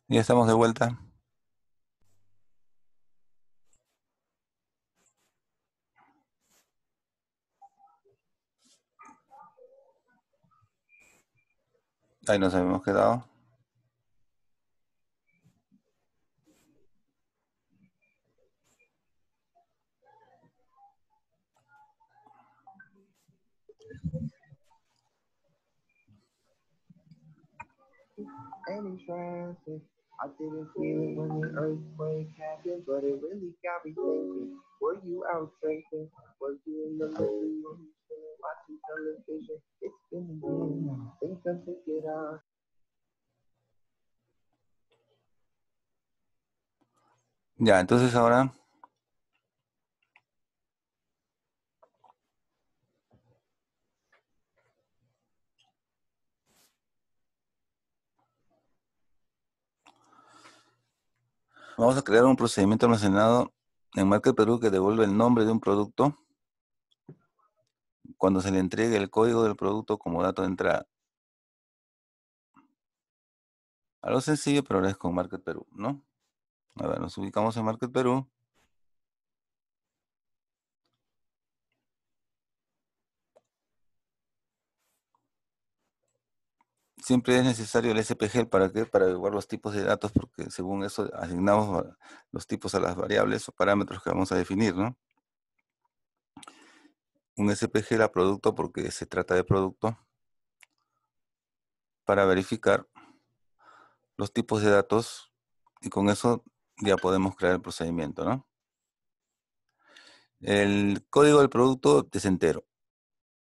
Ya estamos de vuelta. Ahí nos habíamos quedado. Any traffic. I didn't feel it when the earthquake happened, but it really got me thinking. Were you out drinking? Were you in the living room chilling, watching television? It's been a year now. Think I took it out. Ya, entonces ahora vamos a crear un procedimiento almacenado en Market Perú que devuelve el nombre de un producto cuando se le entregue el código del producto como dato de entrada. Algo sencillo, pero ahora es con Market Perú, ¿no? A ver, nos ubicamos en Market Perú. Siempre es necesario el SPG para qué? Para averiguar los tipos de datos, porque según eso asignamos los tipos a las variables o parámetros que vamos a definir, ¿no? Un SPG era producto porque se trata de producto para verificar los tipos de datos y con eso ya podemos crear el procedimiento, ¿no? El código del producto es entero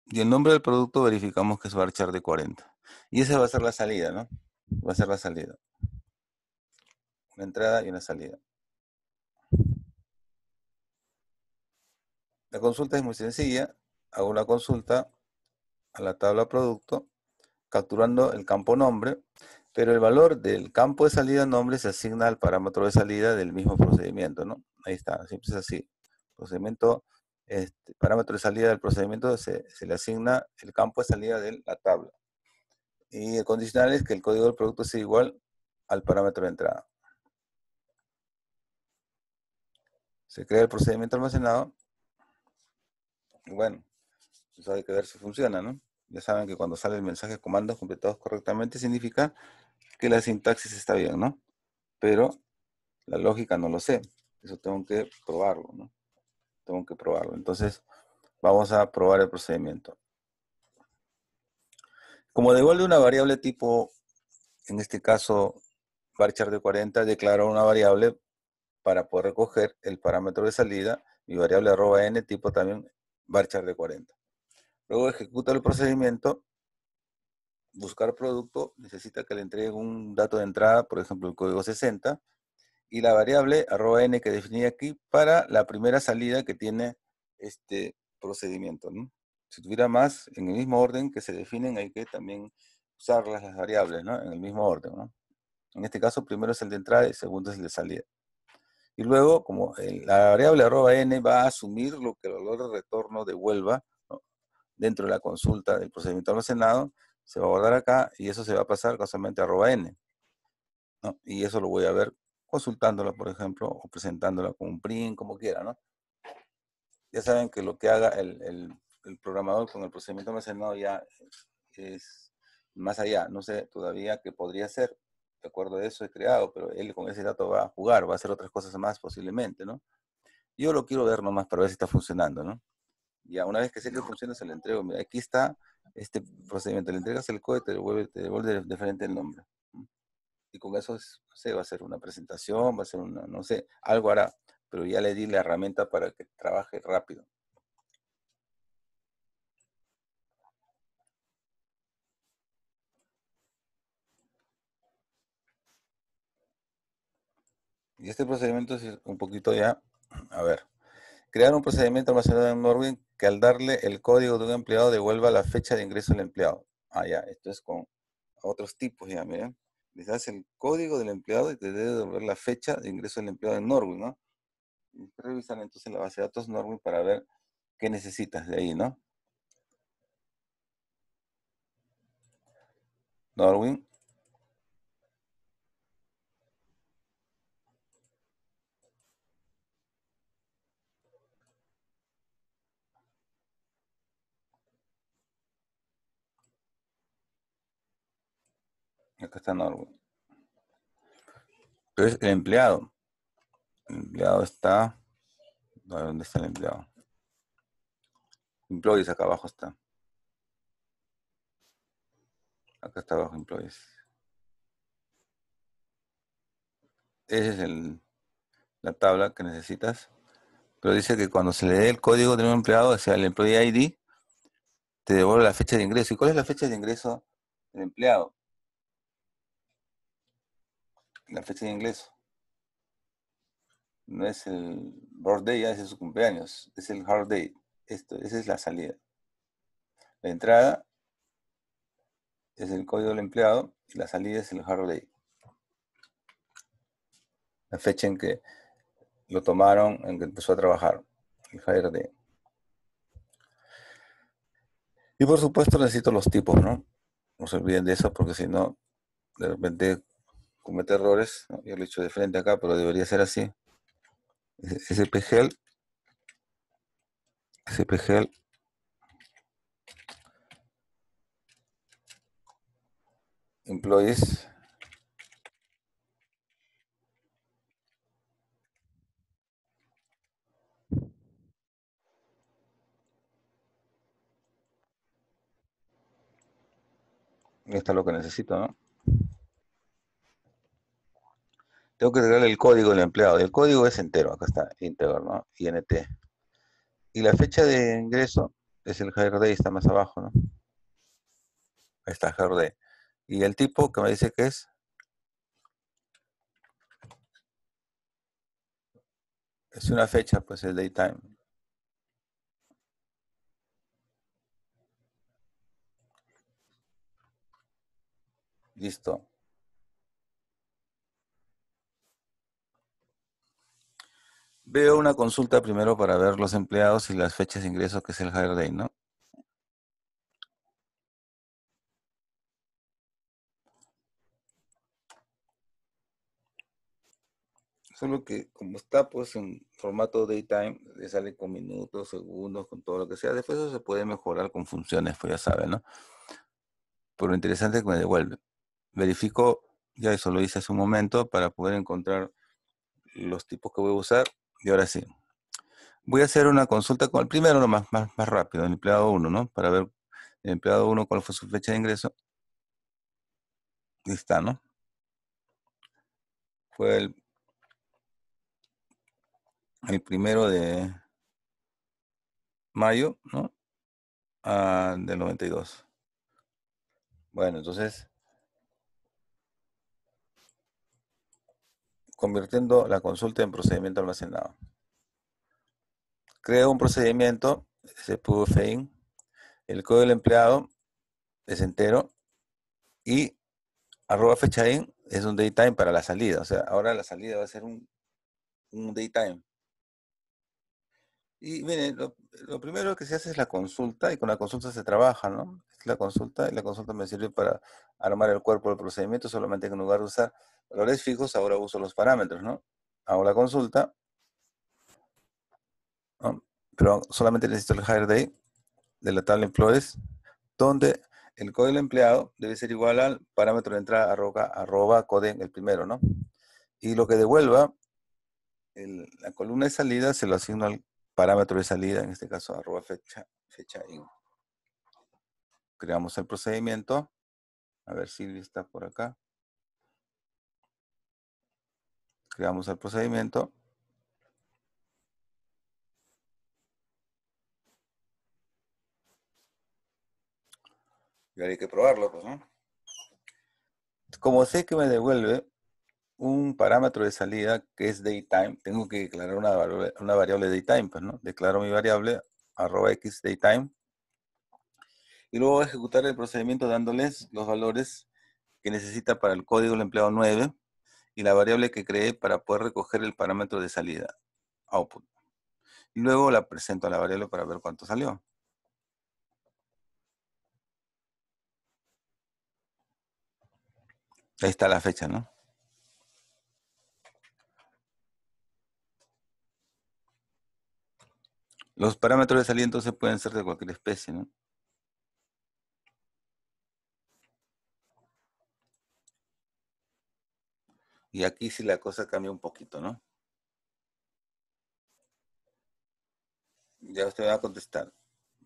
y el nombre del producto verificamos que es varchar de 40. Y esa va a ser la salida, ¿no? Va a ser la salida. Una entrada y una salida. La consulta es muy sencilla. Hago una consulta a la tabla producto capturando el campo nombre, pero el valor del campo de salida nombre se asigna al parámetro de salida del mismo procedimiento, ¿no? Ahí está, siempre es así. Procedimiento, parámetro de salida del procedimiento se le asigna el campo de salida de la tabla. Y el condicional es que el código del producto sea igual al parámetro de entrada. Se crea el procedimiento almacenado y bueno, pues hay que ver si funciona, ¿no? Ya saben que cuando sale el mensaje comandos completados correctamente significa que la sintaxis está bien, ¿no? Pero la lógica no lo sé. Eso tengo que probarlo, ¿no? Tengo que probarlo. Entonces, vamos a probar el procedimiento. Como devuelve una variable tipo, en este caso, varchar de 40, declaro una variable para poder recoger el parámetro de salida, mi variable @n tipo también varchar de 40. Luego ejecuta el procedimiento, buscar producto, necesita que le entregue un dato de entrada, por ejemplo el código 60, y la variable @n que definí aquí para la primera salida que tiene este procedimiento, ¿no? Si tuviera más, en el mismo orden que se definen, hay que también usarlas las variables, ¿no? En el mismo orden, ¿no? En este caso, primero es el de entrada y segundo es el de salida. Y luego, como la variable @n va a asumir lo que el valor de retorno devuelva, ¿no? Dentro de la consulta del procedimiento almacenado, se va a guardar acá y eso se va a pasar casualmente a @n, ¿no? Y eso lo voy a ver consultándola, por ejemplo, o presentándola con un print, como quiera, ¿no? Ya saben que lo que haga el programador con el procedimiento almacenado ya es más allá. No sé todavía qué podría ser. De acuerdo a eso he creado, pero él con ese dato va a jugar, va a hacer otras cosas más posiblemente, ¿no? Yo lo quiero ver nomás para ver si está funcionando, ¿no? Ya una vez que sé que funciona, se lo entrego. Mira, aquí está este procedimiento. Le entregas el código y te devuelve diferente el nombre. Y con eso, no sé, va a ser una presentación, va a ser una, no sé, algo hará, pero ya le di la herramienta para que trabaje rápido. Y este procedimiento es un poquito ya, a ver, crear un procedimiento almacenado en Norwin que al darle el código de un empleado devuelva la fecha de ingreso del empleado. Ah, ya, esto es con otros tipos ya, miren. Les das el código del empleado y te debe devolver la fecha de ingreso del empleado en Norwin, ¿no? Y revisar entonces la base de datos Norwin para ver qué necesitas de ahí, ¿no? Norwin. Acá está Norway. Pero es el empleado. El empleado está... ¿Dónde está el empleado? Employees, acá abajo está. Acá está abajo Employees. Esa es la tabla que necesitas. Pero dice que cuando se le dé el código de un empleado, o sea, el Employee ID, te devuelve la fecha de ingreso. ¿Y cuál es la fecha de ingreso del empleado? La fecha de ingreso. No es el birthday, ya ese es su cumpleaños. Es el hard day. Esa es la salida. La entrada es el código del empleado y la salida es el hard day. La fecha en que lo tomaron, en que empezó a trabajar. El hire day. Y por supuesto necesito los tipos, ¿no? No se olviden de eso porque si no, de repente comete errores, ¿no? Yo lo he hecho de frente acá, pero debería ser así. SPGL, SPGL, employees, esto es lo que necesito, ¿no? Tengo que agregarle el código del empleado. El código es entero, acá está, íntegro, ¿no? INT. Y la fecha de ingreso es el hire day, está más abajo, ¿no? Ahí está, hire day. Y el tipo que me dice que es una fecha, pues el daytime. Listo. Veo una consulta primero para ver los empleados y las fechas de ingreso, que es el hire day, ¿no? Solo que como está pues en formato daytime, le sale con minutos, segundos, con todo lo que sea. Después eso se puede mejorar con funciones, pues ya saben, ¿no? Pero lo interesante es que me devuelve. Verifico, ya eso lo hice hace un momento para poder encontrar los tipos que voy a usar. Y ahora sí. Voy a hacer una consulta con el primero, más rápido, el empleado uno, ¿no? Para ver el empleado uno cuál fue su fecha de ingreso. Y está, ¿no? Fue el 1 de mayo, ¿no? Del 92. Bueno, entonces, convirtiendo la consulta en procedimiento almacenado. Creo un procedimiento, se pudo fein, el código del empleado es entero y arroba fecha in es un daytime para la salida. O sea, ahora la salida va a ser un daytime. Y miren, lo primero que se hace es la consulta y con la consulta se trabaja, ¿no? Es la consulta y la consulta me sirve para armar el cuerpo del procedimiento, solamente que en lugar de usar valores fijos, ahora uso los parámetros, ¿no? Hago la consulta, ¿no? Pero solamente necesito el hire day de la tabla employees, donde el código del empleado debe ser igual al parámetro de entrada arroba code, el primero, ¿no? Y lo que devuelva, la columna de salida se lo asigno al parámetro de salida, en este caso arroba fecha in. Creamos el procedimiento. A ver si está por acá. Creamos el procedimiento. Y ahora hay que probarlo, pues, ¿no? Como sé que me devuelve un parámetro de salida que es daytime, tengo que declarar una variable daytime, pues, ¿no? Declaro mi variable arroba x daytime y luego voy a ejecutar el procedimiento dándoles los valores que necesita para el código del empleado 9 y la variable que creé para poder recoger el parámetro de salida, output. Y luego la presento a la variable para ver cuánto salió. Ahí está la fecha, ¿no? Los parámetros de salida entonces pueden ser de cualquier especie, ¿no? Y aquí sí la cosa cambia un poquito, ¿no? Ya usted me va a contestar.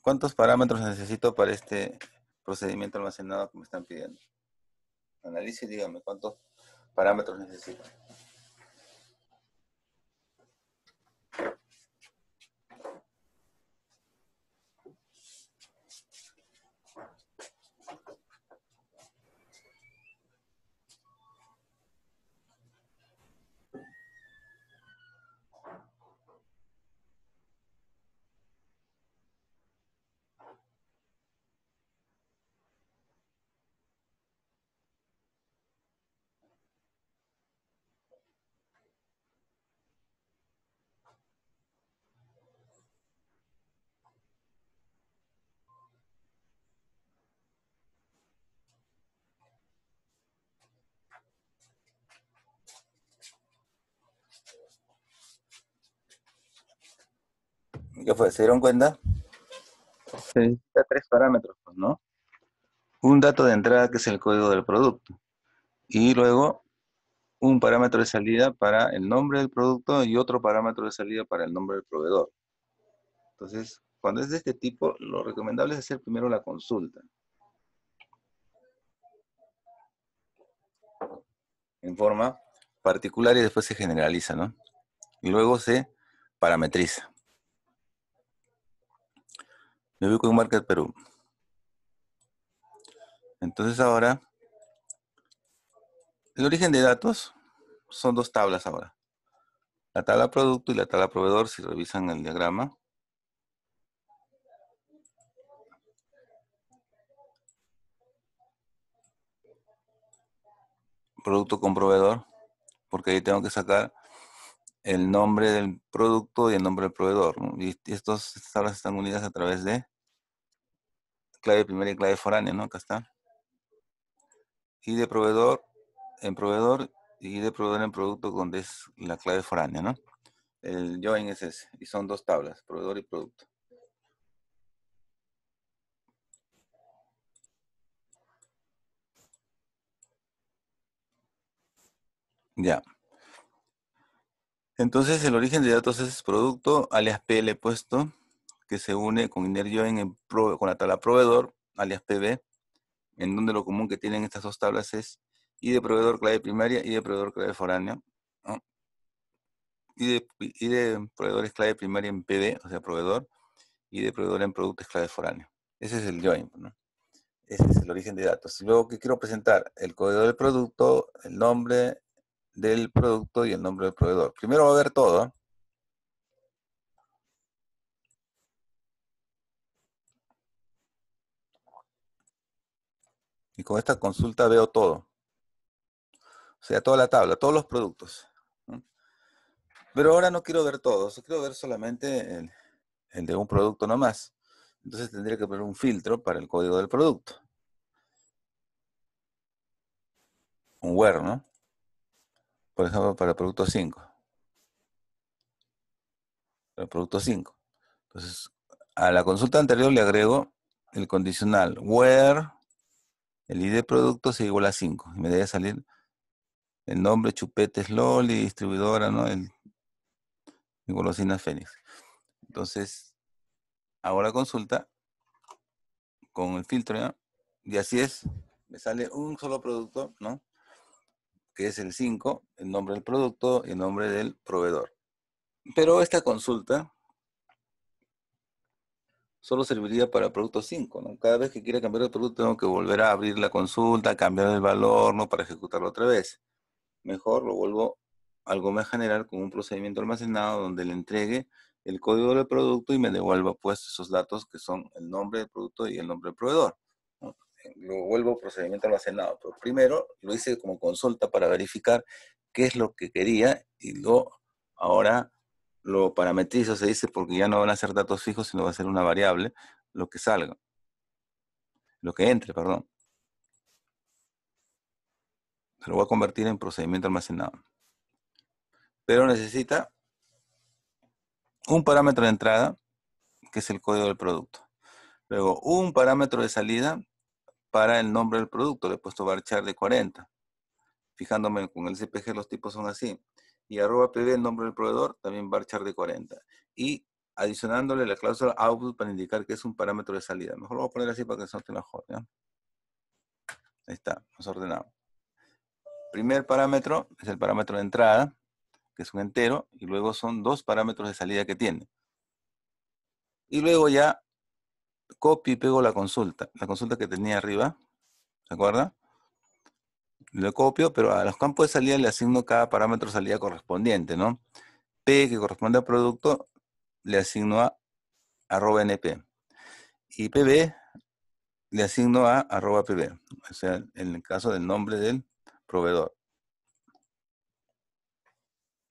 ¿Cuántos parámetros necesito para este procedimiento almacenado que me están pidiendo? Analice y dígame cuántos parámetros necesito. ¿Qué fue? ¿Se dieron cuenta? Se necesita tres parámetros, pues, ¿no? Un dato de entrada que es el código del producto. Y luego un parámetro de salida para el nombre del producto y otro parámetro de salida para el nombre del proveedor. Entonces, cuando es de este tipo, lo recomendable es hacer primero la consulta en forma particular y después se generaliza, ¿no? Y luego se parametriza. Me ubico en Market Perú. Entonces ahora, el origen de datos son dos tablas ahora. La tabla producto y la tabla proveedor, si revisan el diagrama. Producto con proveedor, porque ahí tengo que sacar el nombre del producto y el nombre del proveedor, ¿no? Y estas tablas están unidas a través de clave primaria y clave foránea, ¿no? Acá está. Y de proveedor en proveedor y de proveedor en producto donde es la clave foránea, ¿no? El join es ese. Y son dos tablas, proveedor y producto. Ya. Entonces el origen de datos es producto, alias P le he puesto, que se une con inner join con la tabla proveedor, alias PB, en donde lo común que tienen estas dos tablas es I de proveedor clave primaria y de proveedor clave foránea, ¿no? Y de proveedor es clave primaria en PD, o sea, proveedor, y de proveedor en producto es clave foránea. Ese es el join, ¿no? Ese es el origen de datos. Y luego que quiero presentar el código del producto, el nombre del producto y el nombre del proveedor. Primero va a ver todo, ¿eh? Y con esta consulta veo todo. O sea, toda la tabla, todos los productos, ¿no? Pero ahora no quiero ver todos, quiero ver solamente el de un producto nomás. Entonces tendría que poner un filtro para el código del producto. Un where, ¿no? Por ejemplo, para el producto 5. Para el producto 5. Entonces, a la consulta anterior le agrego el condicional where el ID de producto es igual a 5. Y me debe salir el nombre Chupetes Loli, distribuidora, ¿no? El golosinas Fénix. Entonces, hago la consulta con el filtro, ¿ya? Y así es. Me sale un solo producto, ¿no? Que es el 5, el nombre del producto y el nombre del proveedor. Pero esta consulta solo serviría para el producto 5, ¿no? Cada vez que quiera cambiar el producto tengo que volver a abrir la consulta, cambiar el valor, ¿no? Para ejecutarlo otra vez. Mejor lo vuelvo algo más general con un procedimiento almacenado donde le entregue el código del producto y me devuelva pues esos datos que son el nombre del producto y el nombre del proveedor, ¿no? Lo vuelvo procedimiento almacenado, pero primero lo hice como consulta para verificar qué es lo que quería y ahora lo parametrizo, se dice, porque ya no van a ser datos fijos, sino va a ser una variable, lo que salga, lo que entre, perdón. Se lo voy a convertir en procedimiento almacenado. Pero necesita un parámetro de entrada, que es el código del producto. Luego, un parámetro de salida para el nombre del producto. Le he puesto varchar de 40. fijándome con el CPG, los tipos son así. Y arroba PB, el nombre del proveedor, también varchar de 40. Y adicionándole la cláusula output para indicar que es un parámetro de salida. Mejor lo voy a poner así para que se note mejor, ¿ya? Ahí está, más ordenado. Primer parámetro es el parámetro de entrada, que es un entero, y luego son 2 parámetros de salida que tiene. Y luego ya copio y pego la consulta que tenía arriba, ¿se acuerda? Lo copio, pero a los campos de salida le asigno cada parámetro de salida correspondiente, ¿no? P, que corresponde al producto, le asigno a @np. Y PB le asigno a @pb. O sea, en el caso del nombre del proveedor.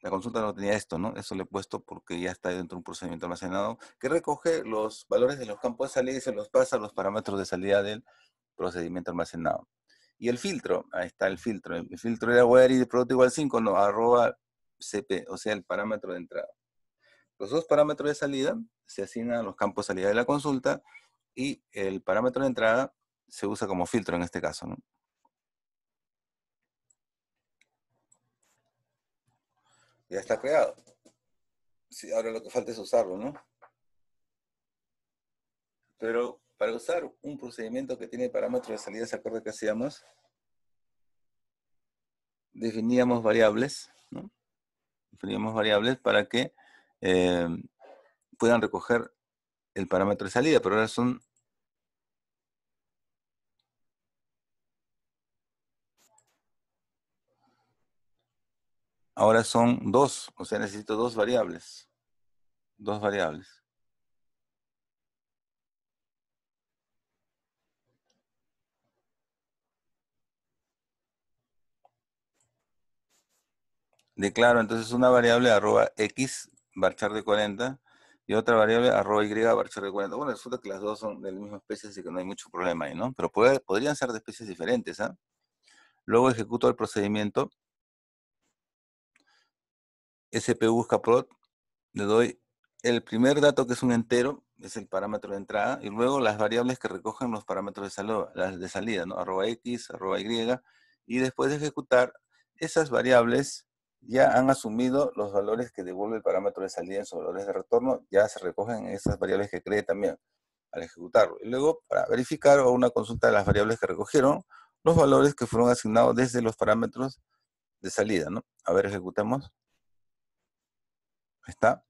La consulta no tenía esto, ¿no? Eso le he puesto porque ya está dentro de un procedimiento almacenado que recoge los valores de los campos de salida y se los pasa a los parámetros de salida del procedimiento almacenado. Y el filtro, ahí está el filtro. El filtro era where de producto igual 5, no, @cp, o sea, el parámetro de entrada. Los dos parámetros de salida se asignan a los campos de salida de la consulta y el parámetro de entrada se usa como filtro en este caso, ¿no? Ya está creado. Sí, ahora lo que falta es usarlo, ¿no? Pero para usar un procedimiento que tiene parámetros de salida, ¿se acuerda que hacíamos? Definíamos variables, ¿no? Definíamos variables para que puedan recoger el parámetro de salida, pero ahora son dos, o sea, necesito dos variables. Dos variables. Declaro entonces una variable @x varchar de 40 y otra variable @y varchar de 40. Bueno, resulta que las dos son de la misma especie, así que no hay mucho problema ahí, ¿no? Pero podrían ser de especies diferentes, ¿ah? Luego ejecuto el procedimiento. SP busca prod, le doy el primer dato que es un entero, es el parámetro de entrada, y luego las variables que recogen los parámetros de salida, ¿no? @x, @y, y después de ejecutar, esas variables ya han asumido los valores que devuelve el parámetro de salida en sus valores de retorno, ya se recogen esas variables que cree también al ejecutarlo. Y luego, para verificar o una consulta de las variables que recogieron, los valores que fueron asignados desde los parámetros de salida, ¿no? A ver, ejecutemos. Ahí está.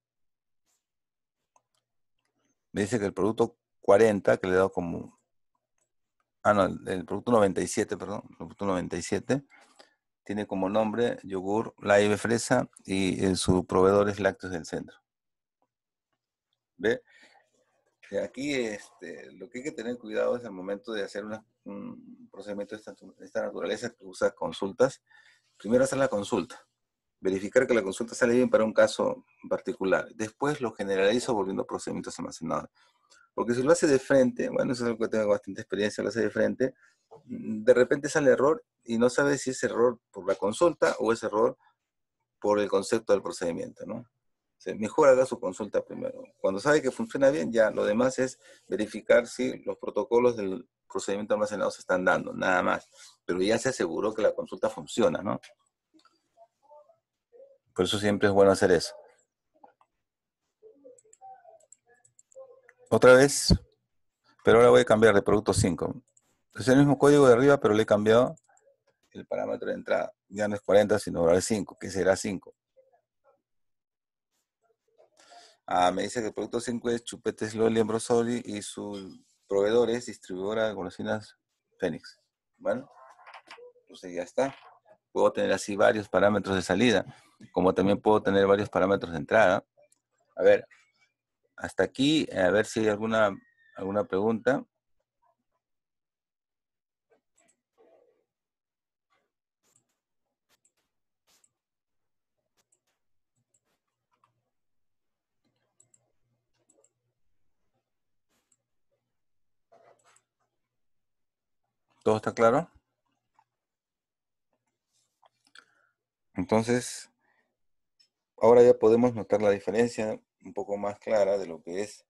Me dice que el producto 40, que le he dado como... Ah, no, el producto 97, perdón. El producto 97 tiene como nombre yogur live fresa y su proveedor es Lácteos del Centro. ¿Ve? Aquí lo que hay que tener cuidado es al momento de hacer un procedimiento de esta naturaleza que usa consultas. Primero hacer la consulta. Verificar que la consulta sale bien para un caso particular. Después lo generalizo volviendo a procedimientos almacenados. Porque si lo hace de frente, bueno, eso es algo que tengo bastante experiencia, lo hace de frente, de repente sale error y no sabe si es error por la consulta o es error por el concepto del procedimiento, ¿no? O sea, mejor haga su consulta primero. Cuando sabe que funciona bien, ya lo demás es verificar si los protocolos del procedimiento almacenado se están dando, nada más. Pero ya se aseguró que la consulta funciona, ¿no? Por eso siempre es bueno hacer eso. Otra vez, pero ahora voy a cambiar de producto 5. Es el mismo código de arriba, pero le he cambiado el parámetro de entrada. Ya no es 40, sino ahora es 5, que será 5. Me dice que el producto 5 es Chupetes Loli Ambrosoli y su proveedor es distribuidora de golosinas Fénix. Bueno, pues ya está. Puedo tener así varios parámetros de salida, como también puedo tener varios parámetros de entrada. A ver, hasta aquí, a ver si hay alguna pregunta. ¿Todo está claro? Entonces, ahora ya podemos notar la diferencia un poco más clara de lo que es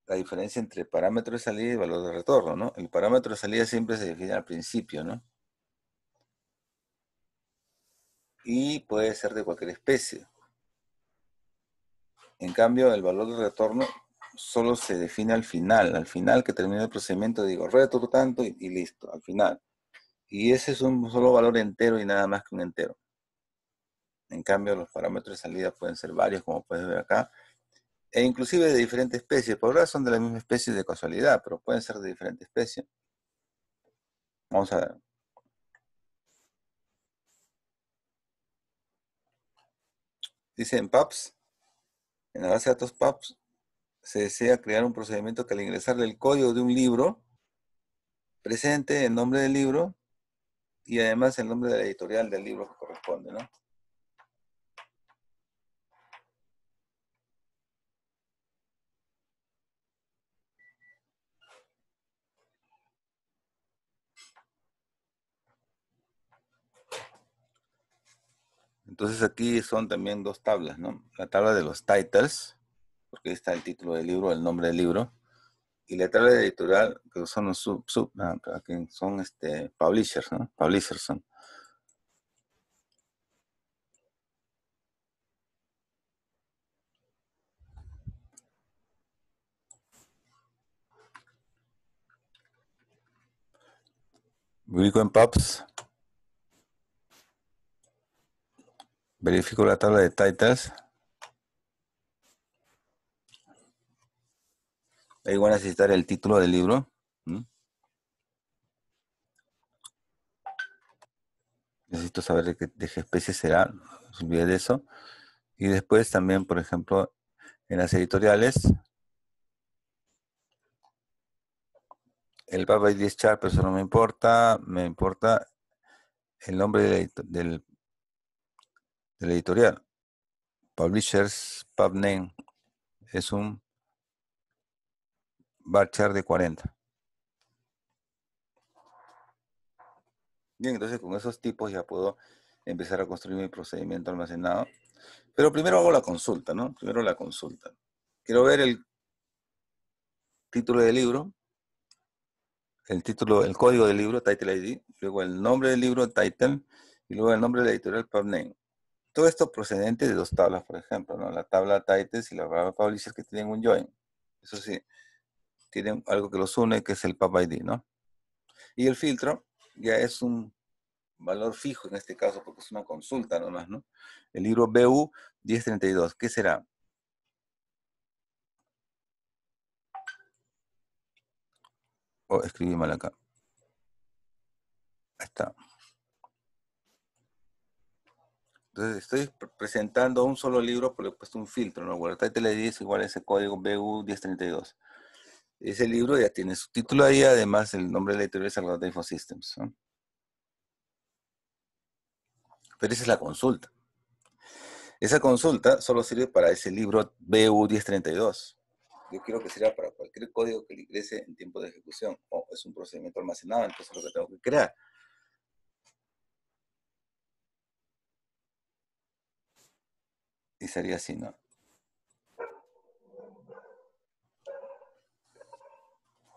la diferencia entre parámetro de salida y valor de retorno, ¿no? El parámetro de salida siempre se define al principio, ¿no? y puede ser de cualquier especie. En cambio, el valor de retorno solo se define al final que termina el procedimiento, digo, retorno tanto y listo, al final. Y ese es un solo valor entero y nada más que un entero. En cambio, los parámetros de salida pueden ser varios, como puedes ver acá, e inclusive de diferentes especies. Por ahora son de la misma especie de casualidad, pero pueden ser de diferentes especies. Vamos a ver. Dice en PAPS, en la base de datos PAPS, se desea crear un procedimiento que al ingresarle el código de un libro, presente el nombre del libro y además el nombre de la editorial del libro que corresponde, ¿no? Entonces aquí son también dos tablas, ¿no? La tabla de los titles, porque ahí está el título del libro, el nombre del libro, y la tabla de editorial, que son los aquí son publishers, ¿no? Publishers son. Ubico en PUBS, verifico la tabla de titles. Ahí voy a necesitar el título del libro. ¿Mm? Necesito saber de qué especie será, no se olvide de eso. Y después también, por ejemplo, en las editoriales, el Pub ID es Sharp, eso no me importa el nombre del editorial. Publishers, pub name, es un varchar de 40. Bien, entonces con esos tipos ya puedo empezar a construir mi procedimiento almacenado. Pero primero hago la consulta, ¿no? Primero la consulta. Quiero ver el título del libro, el título, el código del libro, title ID, luego el nombre del libro, title, y luego el nombre de la editorial, pub name. Todo esto procedente de dos tablas, por ejemplo, ¿no? La tabla titles y la tabla publishers que tienen un join. Eso sí, tienen algo que los une, que es el pub ID, ¿no? Y el filtro ya es un valor fijo en este caso, porque es una consulta nomás, ¿no? El libro BU 1032, ¿qué será? Oh, escribí mal acá. Ahí está. Entonces estoy presentando un solo libro, pero le he puesto un filtro, ¿no? Bueno, title ID es igual a ese código BU 1032. Ese libro ya tiene su título ahí, además el nombre de la editorial es Salvador Infosystems, ¿no? Pero esa es la consulta. Esa consulta solo sirve para ese libro BU 1032. Yo quiero que sirva para cualquier código que le ingrese en tiempo de ejecución. O es un procedimiento almacenado, entonces lo que tengo que crear. Y sería así, ¿no?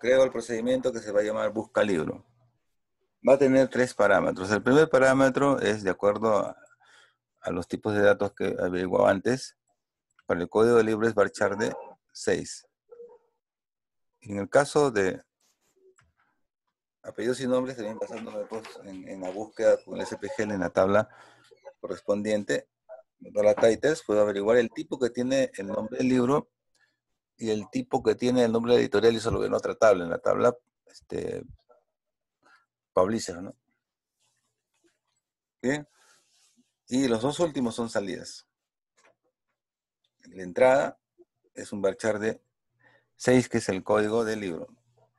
Creo el procedimiento que se va a llamar busca libro. Va a tener tres parámetros. El primer parámetro es de acuerdo a los tipos de datos que averiguaba antes. Para el código de libro es varchar de 6. En el caso de apellidos y nombres, también pasando después en la búsqueda con el SPGL en la tabla correspondiente, para titles, puedo averiguar el tipo que tiene el nombre del libro y el tipo que tiene el nombre de la editorial, y eso lo veo en otra tabla, en la tabla publisher, ¿no? Bien. Y los dos últimos son salidas. La entrada es un varchar de 6, que es el código del libro.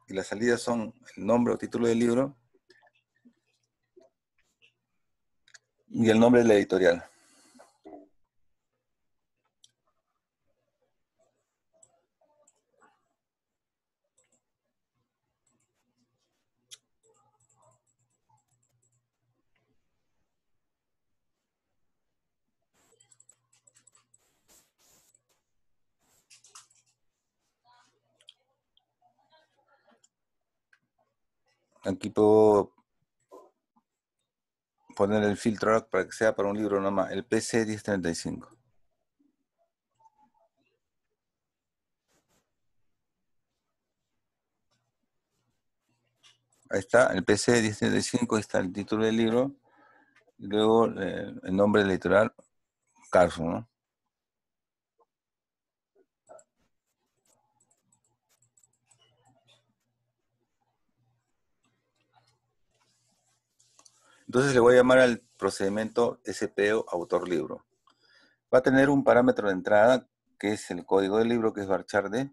Y las salidas son el nombre o título del libro y el nombre de la editorial. Aquí puedo poner el filtro para que sea para un libro nomás, el PC 1035. Ahí está, el PC 1035, ahí está el título del libro, y luego el nombre del editorial, Carson, ¿no? Entonces le voy a llamar al procedimiento SPO autor libro. Va a tener un parámetro de entrada, que es el código del libro, que es varchar de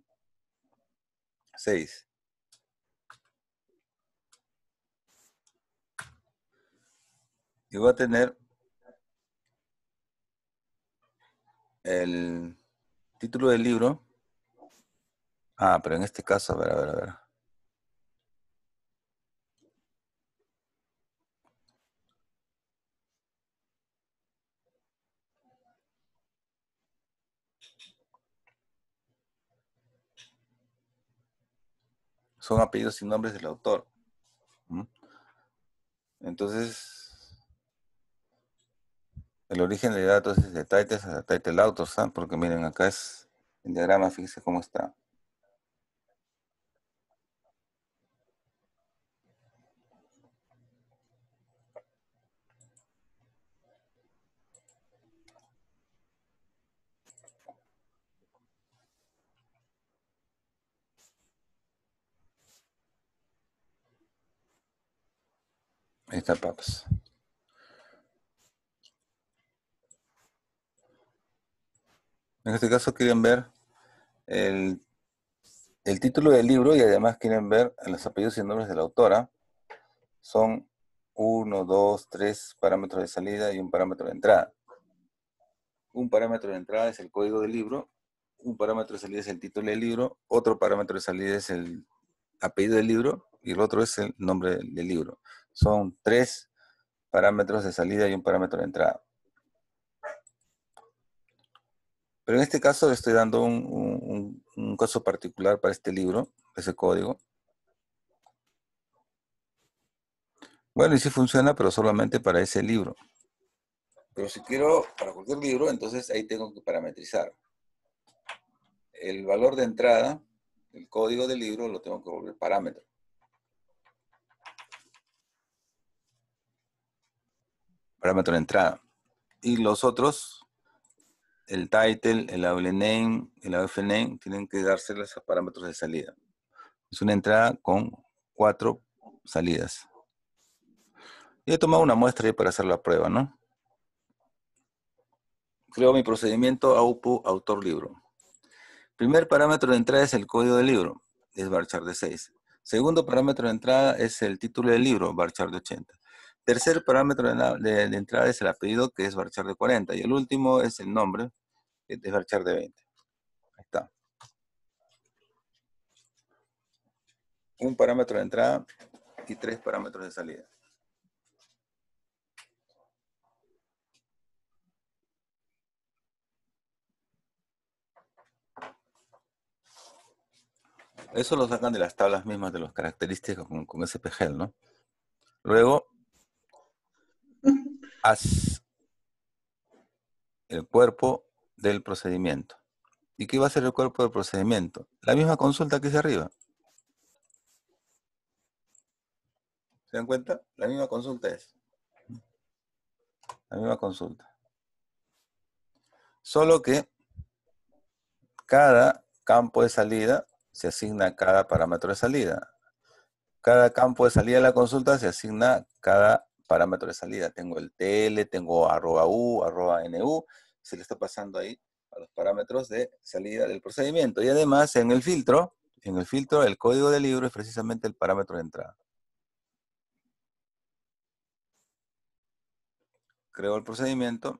6. Y va a tener el título del libro. Ah, pero en este caso, a ver. Son apellidos y nombres del autor. ¿Mm? Entonces, el origen de datos es de titles a title authors, ¿ah? Porque miren, acá es el diagrama, fíjense cómo está. Ahí está, papas. En este caso quieren ver el, el título del libro y además quieren ver los apellidos y nombres de la autora. Son 1, 2, 3 parámetros de salida y un parámetro de entrada. Un parámetro de entrada es el código del libro, un parámetro de salida es el título del libro, otro parámetro de salida es el apellido del libro y el otro es el nombre del libro. Son 3 parámetros de salida y un parámetro de entrada. Pero en este caso le estoy dando un caso particular para este libro, ese código. Bueno, y sí funciona, pero solamente para ese libro. Pero si quiero para cualquier libro, entonces ahí tengo que parametrizar. El valor de entrada, el código del libro, lo tengo que volver parámetro. Parámetro de entrada. Y los otros, el title, el ABL name, el AF name, tienen que dárseles a parámetros de salida. Es una entrada con 4 salidas. Y he tomado una muestra ahí para hacer la prueba, ¿no? Creo mi procedimiento AUPU autor libro. Primer parámetro de entrada es el código del libro, es varchar de 6. Segundo parámetro de entrada es el título del libro, varchar de 80. Tercer parámetro de entrada es el apellido, que es varchar de 40. Y el último es el nombre, que es varchar de 20. Ahí está. Un parámetro de entrada y 3 parámetros de salida. Eso lo sacan de las tablas mismas de las características con SPGL, ¿no? Luego, haz el cuerpo del procedimiento. ¿Y qué va a ser el cuerpo del procedimiento? La misma consulta que dice arriba. ¿Se dan cuenta? La misma consulta es. La misma consulta. Solo que cada campo de salida se asigna a cada parámetro de salida. Cada campo de salida de la consulta se asigna cada parámetro de salida. Tengo el TL, tengo @u, @nu. Se le está pasando ahí a los parámetros de salida del procedimiento. Y además en el filtro, el código del libro es precisamente el parámetro de entrada. Creo el procedimiento.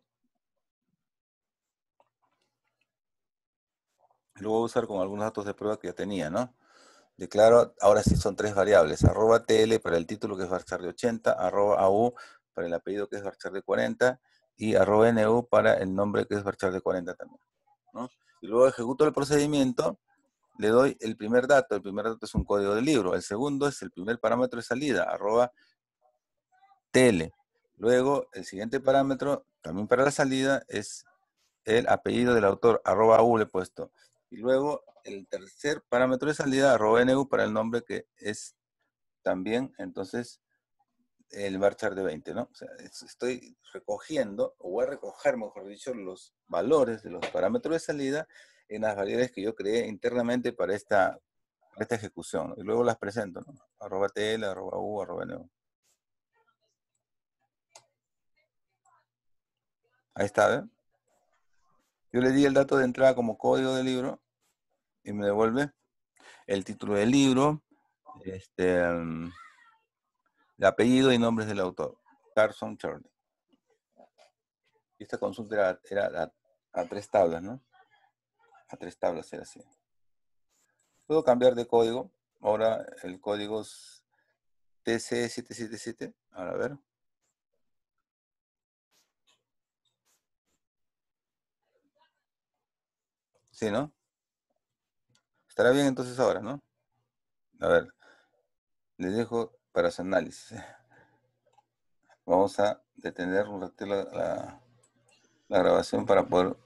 Lo voy a usar con algunos datos de prueba que ya tenía, ¿no? Declaro, ahora sí son 3 variables, @tl para el título que es varchar de 80, @au para el apellido que es varchar de 40 y @nu para el nombre que es varchar de 40 también, ¿no? Y luego ejecuto el procedimiento, le doy el primer dato es un código del libro, el segundo es el primer parámetro de salida, @tl, Luego, el siguiente parámetro, también para la salida, es el apellido del autor, @u le he puesto. Y luego, el tercer parámetro de salida, @nu para el nombre que es también, entonces, el varchar de 20, ¿no? O sea, estoy recogiendo, o voy a recoger, mejor dicho, los valores de los parámetros de salida en las variables que yo creé internamente para esta ejecución, ¿no? Y luego las presento, ¿no? @tl, @u, @nu. Ahí está, ¿ven? Yo le di el dato de entrada como código del libro y me devuelve el título del libro, el apellido y nombres del autor, Carson Charlie. Y esta consulta era a 3 tablas, ¿no? A 3 tablas era así. Puedo cambiar de código. Ahora el código es TC777. Ahora a ver. Sí, ¿no? Estará bien entonces ahora, ¿no? A ver, les dejo para su análisis. Vamos a detener un ratito la grabación para poder